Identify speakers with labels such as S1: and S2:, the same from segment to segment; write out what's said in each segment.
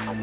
S1: Hey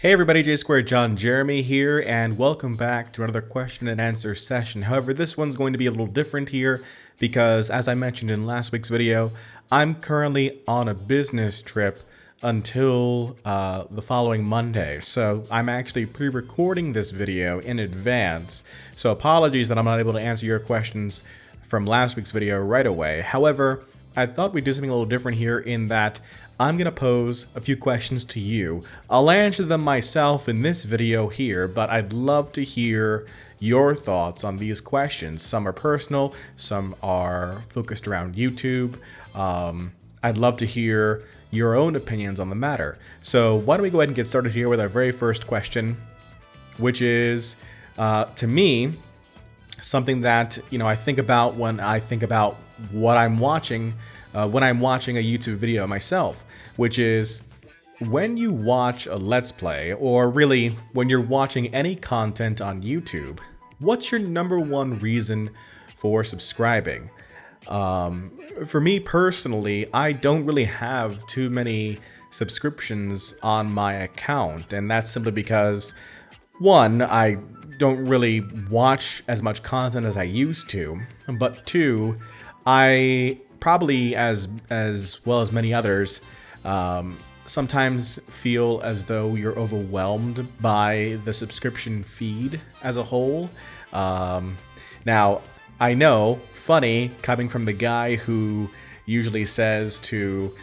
S1: everybody, JSquared John Jeremy here, and welcome back to another question and answer session. However, this one's going to be a little different here because, as I mentioned in last week's video, I'm currently on a business trip until the following Monday. So I'm actually pre-recording this video in advance. So apologies that I'm not able to answer your questions from last week's video right away. However, I thought we'd do something a little different here in that I'm going to pose a few questions to you. I'll answer them myself in this video here, but I'd love to hear your thoughts on these questions. Some are personal, some are focused around YouTube. I'd love to hear your own opinions on the matter. So why don't we go ahead and get started here with our very first question, which is, to me, something that I think about when I think about what I'm watching when I'm watching a YouTube video myself, which is when you watch a Let's Play, or really when you're watching any content on YouTube, what's your number one reason for subscribing? For me personally, I don't really have too many subscriptions on my account, and that's simply because, one, I don't really watch as much content as I used to, but two, I probably as well as many others sometimes feel as though you're overwhelmed by the subscription feed as a whole. Now, I know, funny, coming from the guy who usually says to,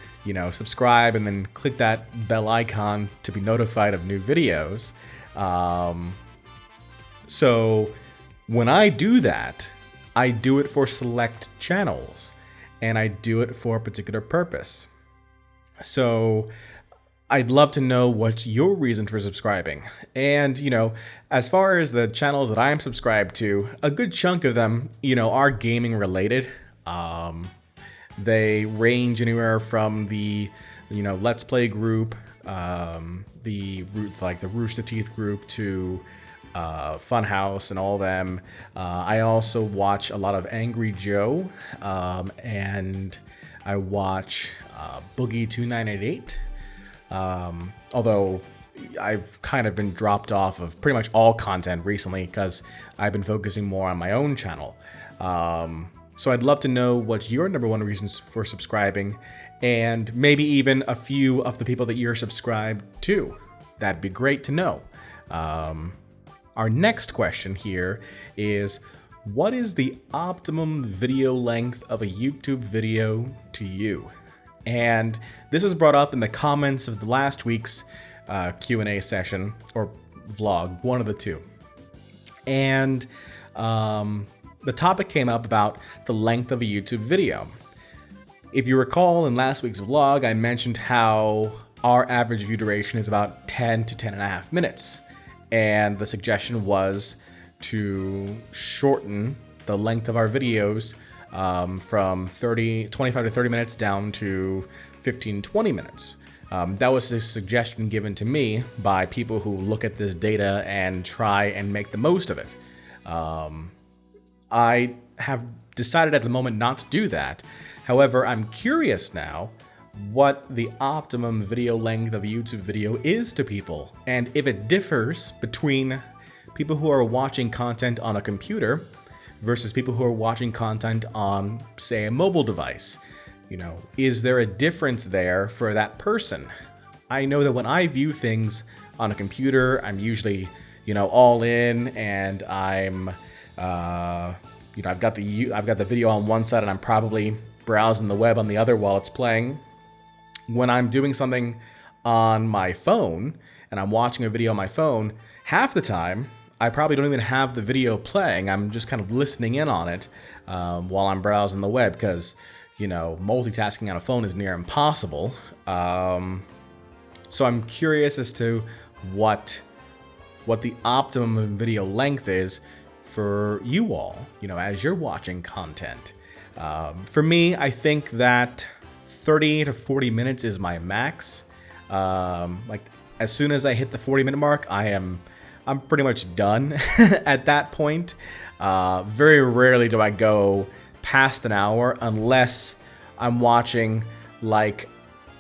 S1: subscribe and then click that bell icon to be notified of new videos. So when I do that, I do it for select channels, and I do it for a particular purpose. So I'd love to know what's your reason for subscribing. And, as far as the channels that I'm subscribed to, a good chunk of them, are gaming related. They range anywhere from the, Let's Play group, the Rooster Teeth group to Funhouse and all them. I also watch a lot of Angry Joe, and I watch Boogie2988. Although I've kind of been dropped off of pretty much all content recently because I've been focusing more on my own channel. So I'd love to know what's your number one reasons for subscribing, and maybe even a few of the people that you're subscribed to. That'd be great to know. Our next question here is, what is the optimum video length of a YouTube video to you? And this was brought up in the comments of the last week's Q&A session, or vlog, one of the two. And the topic came up about the length of a YouTube video. If you recall, in last week's vlog, I mentioned how our average view duration is about 10 to 10 and a half minutes. And the suggestion was to shorten the length of our videos from 25 to 30 minutes down to 15, 20 minutes. That was a suggestion given to me by people who look at this data and try and make the most of it. I have decided at the moment not to do that. However, I'm curious now what the optimum video length of a YouTube video is to people, and if it differs between people who are watching content on a computer versus people who are watching content on, say, a mobile device. Is there a difference there for that person? I know that when I view things on a computer, I'm usually, all in, and I'm, I've got the video on one side and I'm probably browsing the web on the other while it's playing. When I'm doing something on my phone and I'm watching a video on my phone, half the time I probably don't even have the video playing. I'm just kind of listening in on it while I'm browsing the web because, multitasking on a phone is near impossible. So I'm curious as to what the optimum video length is for you all, as you're watching content. For me, I think that 30 to 40 minutes is my max. As soon as I hit the 40-minute mark, I'm pretty much done at that point. Very rarely do I go past an hour unless I'm watching like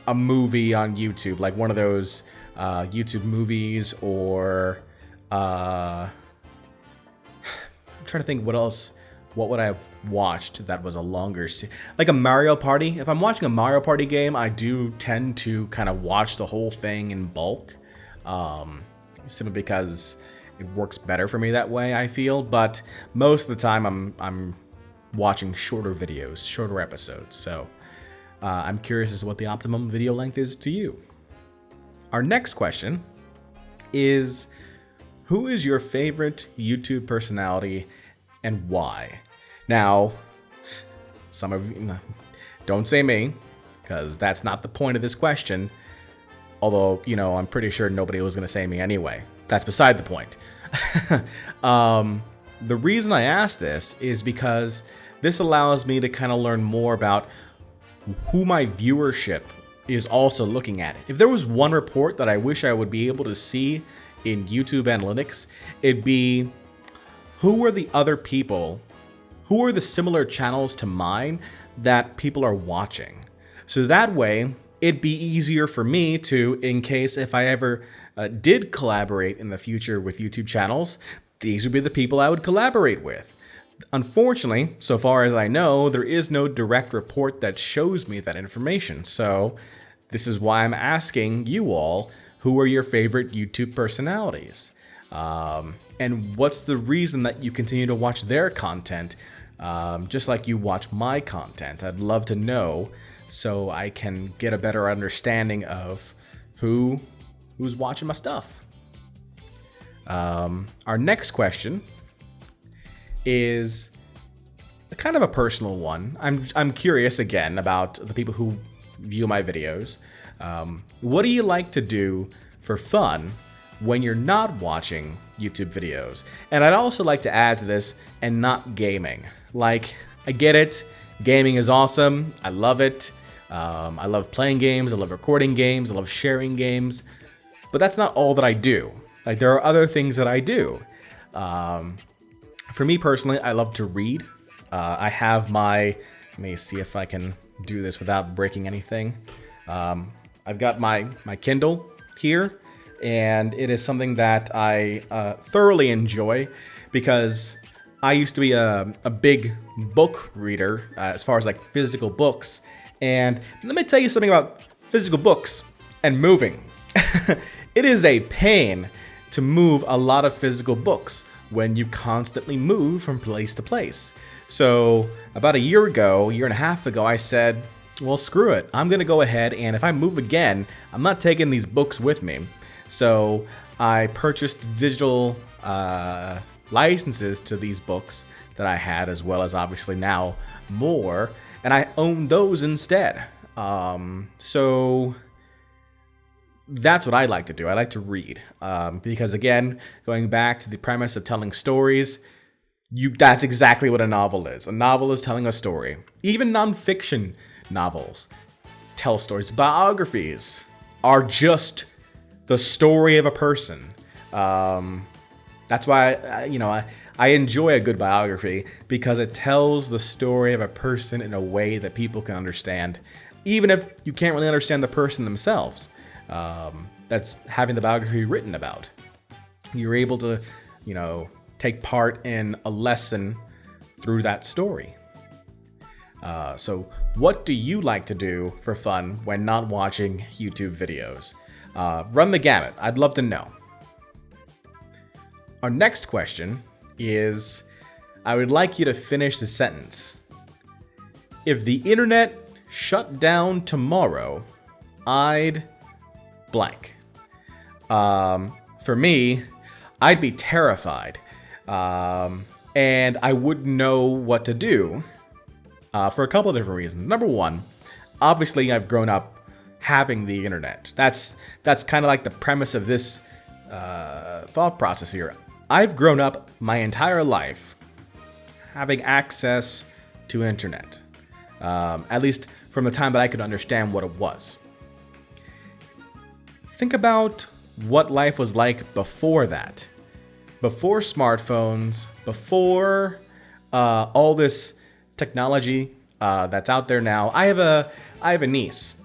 S1: a movie on YouTube, like one of those YouTube movies, or I'm trying to think what else. What would I have watched that was a longer like a Mario Party? If I'm watching a Mario Party game, I do tend to kind of watch the whole thing in bulk, simply because it works better for me that way, I feel. But most of the time, I'm watching shorter videos, shorter episodes. So I'm curious as to what the optimum video length is to you. Our next question is, who is your favorite YouTube personality and why? Now, some of you, don't say me, because that's not the point of this question. Although, I'm pretty sure nobody was going to say me anyway. That's beside the point. The reason I asked this is because this allows me to kind of learn more about who my viewership is also looking at. If there was one report that I wish I would be able to see in YouTube analytics, it'd be who are the other people, who are the similar channels to mine that people are watching. So that way, it'd be easier for me to, in case if I ever did collaborate in the future with YouTube channels, these would be the people I would collaborate with. Unfortunately, so far as I know, there is no direct report that shows me that information. So this is why I'm asking you all, who are your favorite YouTube personalities? And what's the reason that you continue to watch their content, just like you watch my content? I'd love to know so I can get a better understanding of who's watching my stuff. Our next question is kind of a personal one. I'm curious again about the people who view my videos. What do you like to do for fun when you're not watching YouTube videos? And I'd also like to add to this, and not gaming. Like, I get it, gaming is awesome, I love it. I love playing games, I love recording games, I love sharing games, but that's not all that I do. Like, there are other things that I do. For me personally, I love to read. I have let me see if I can do this without breaking anything. I've got my Kindle here, and it is something that I thoroughly enjoy because I used to be a big book reader as far as like physical books. And let me tell you something about physical books and moving. It is a pain to move a lot of physical books when you constantly move from place to place. So about a year and a half ago, I said, well, screw it. I'm going to go ahead, and if I move again, I'm not taking these books with me. So I purchased digital licenses to these books that I had, as well as obviously now more, and I own those instead. So that's what I like to do. I like to read because, again, going back to the premise of telling stories, that's exactly what a novel is. A novel is telling a story. Even nonfiction novels tell stories. Biographies are just the story of a person. That's why I enjoy a good biography, because it tells the story of a person in a way that people can understand, even if you can't really understand the person themselves. That's having the biography written about. You're able to, take part in a lesson through that story. So what do you like to do for fun when not watching YouTube videos? Run the gamut. I'd love to know. Our next question is, I would like you to finish the sentence. If the internet shut down tomorrow, I'd blank. For me, I'd be terrified. And I wouldn't know what to do for a couple of different reasons. Number one, obviously I've grown up having the internet. That's kind of like the premise of this thought process here. I've grown up my entire life having access to internet, at least from the time that I could understand what it was. Think about what life was like before that. Before smartphones, before all this technology that's out there now. I have a niece,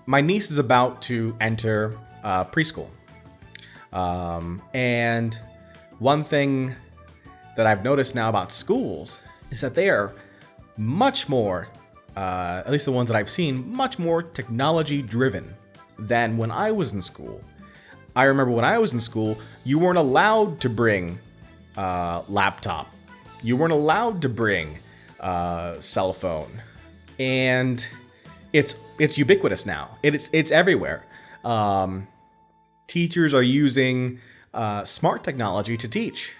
S1: my niece is about to enter preschool. And one thing that I've noticed now about schools is that they are much more, at least the ones that I've seen, much more technology driven than when I was in school. I remember when I was in school, you weren't allowed to bring laptop. You weren't allowed to bring cell phone. And it's ubiquitous now. It's everywhere. Teachers are using smart technology to teach.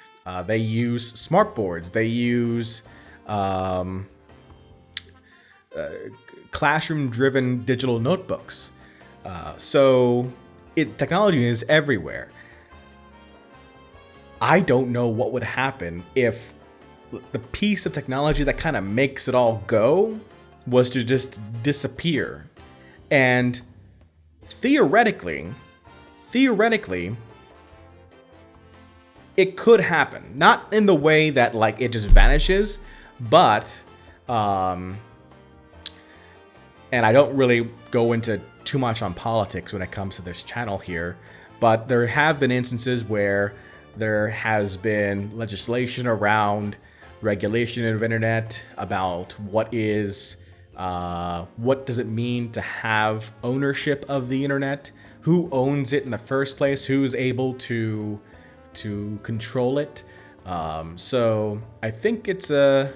S1: They use smart boards. They use classroom-driven digital notebooks. So technology is everywhere. I don't know what would happen if the piece of technology that kind of makes it all go was to just disappear. And theoretically, it could happen. Not in the way that like it just vanishes, but and I don't really go into too much on politics when it comes to this channel here, but there have been instances where there has been legislation around regulation of internet about what does it mean to have ownership of the internet, who owns it in the first place, who's able to control it. So I think it's a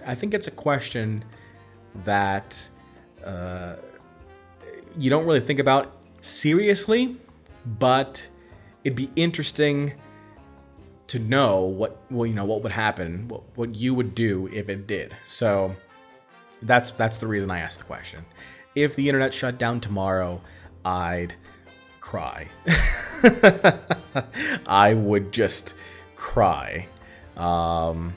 S1: question that you don't really think about seriously, but it'd be interesting to know what would happen, what you would do if it did. So that's the reason I asked the question. If the internet shut down tomorrow, I'd cry. I would just cry. Our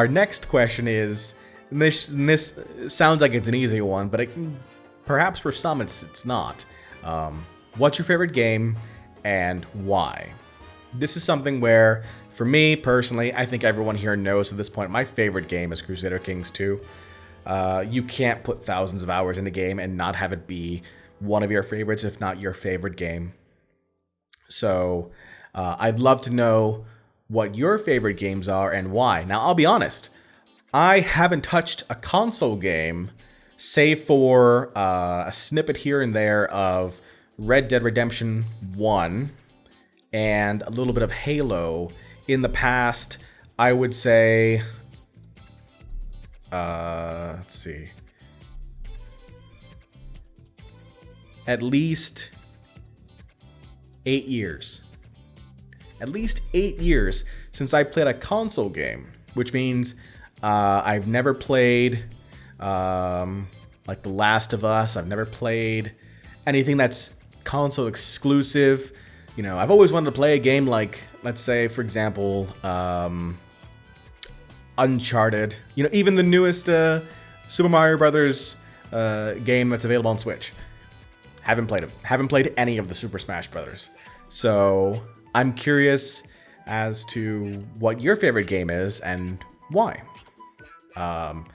S1: next question is, and this sounds like it's an easy one, but perhaps for some it's not. What's your favorite game and why? This is something where, for me personally, I think everyone here knows at this point, my favorite game is Crusader Kings 2. You can't put thousands of hours in a game and not have it be one of your favorites, if not your favorite game. So I'd love to know what your favorite games are and why. Now, I'll be honest, I haven't touched a console game, save for a snippet here and there of Red Dead Redemption 1 and a little bit of Halo in the past. I would say, let's see, at least 8 years. At least 8 years since I played a console game, which means I've never played like The Last of Us. I've never played anything that's console exclusive. You know, I've always wanted to play a game like, let's say, for example, Uncharted. You know, even the newest Super Mario Brothers game that's available on Switch. Haven't played them. Haven't played any of the Super Smash Brothers. So I'm curious as to what your favorite game is and why. I'm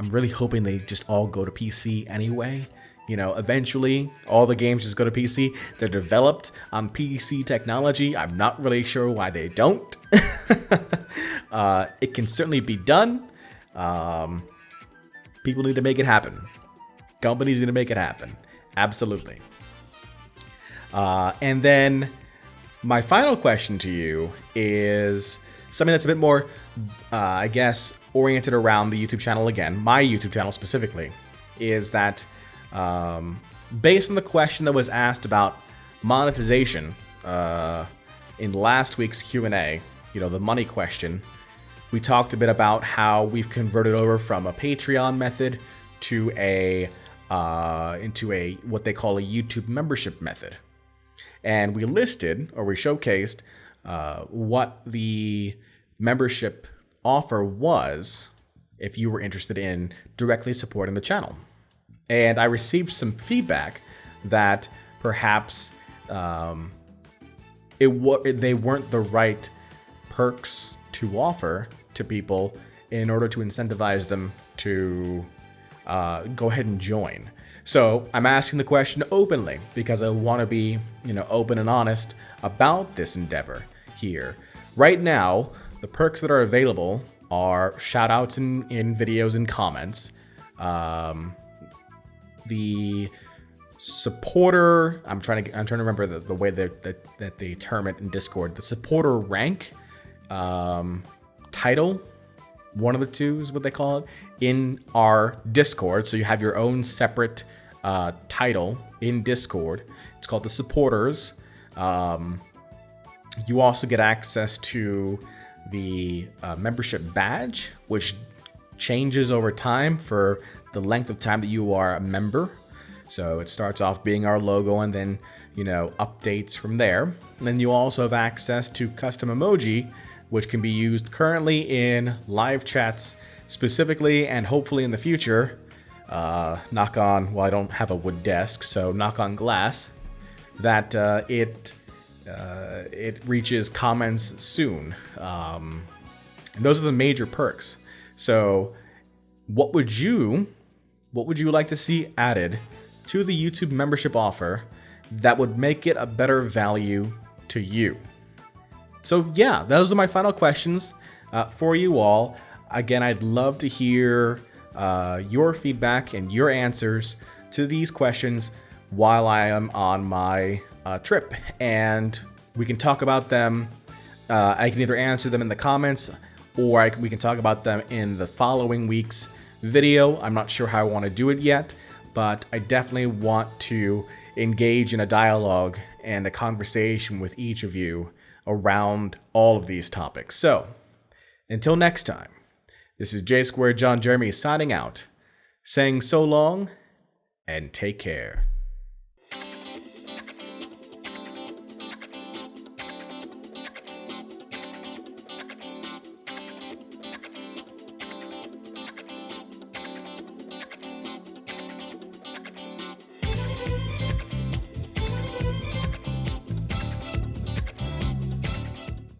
S1: really hoping they just all go to PC anyway. You know, eventually all the games just go to PC. They're developed on PC technology. I'm not really sure why they don't. It can certainly be done. People need to make it happen. Companies need to make it happen. Absolutely. And then my final question to you is something that's a bit more, I guess, oriented around the YouTube channel again. My YouTube channel specifically is that based on the question that was asked about monetization in last week's Q&A, you know, the money question, we talked a bit about how we've converted over from a Patreon method to into a what they call a YouTube membership method. And we listed, or we showcased, what the membership offer was if you were interested in directly supporting the channel. And I received some feedback that perhaps they weren't the right perks to offer to people in order to incentivize them to go ahead and join. So I'm asking the question openly because I want to be, open and honest about this endeavor here. Right now, the perks that are available are shout outs in videos and comments. The supporter, I'm trying to remember the way that they term it in Discord. The supporter rank, title, one of the two is what they call it, in our Discord. So you have your own separate title in Discord. It's called the supporters. You also get access to the membership badge, which changes over time for the length of time that you are a member. So it starts off being our logo and then, updates from there. And then you also have access to custom emoji, which can be used currently in live chats specifically, and hopefully in the future, knock on, well, I don't have a wood desk, so knock on glass, that it reaches comments soon. And those are the major perks. So what would you like to see added to the YouTube membership offer that would make it a better value to you? So yeah, those are my final questions for you all. Again, I'd love to hear your feedback and your answers to these questions while I am on my trip, and we can talk about them. I can either answer them in the comments, or we can talk about them in the following week's video. I'm not sure how I want to do it yet, but I definitely want to engage in a dialogue and a conversation with each of you around all of these topics. So, until next time, this is JSquared John Jeremy signing out, saying so long and take care.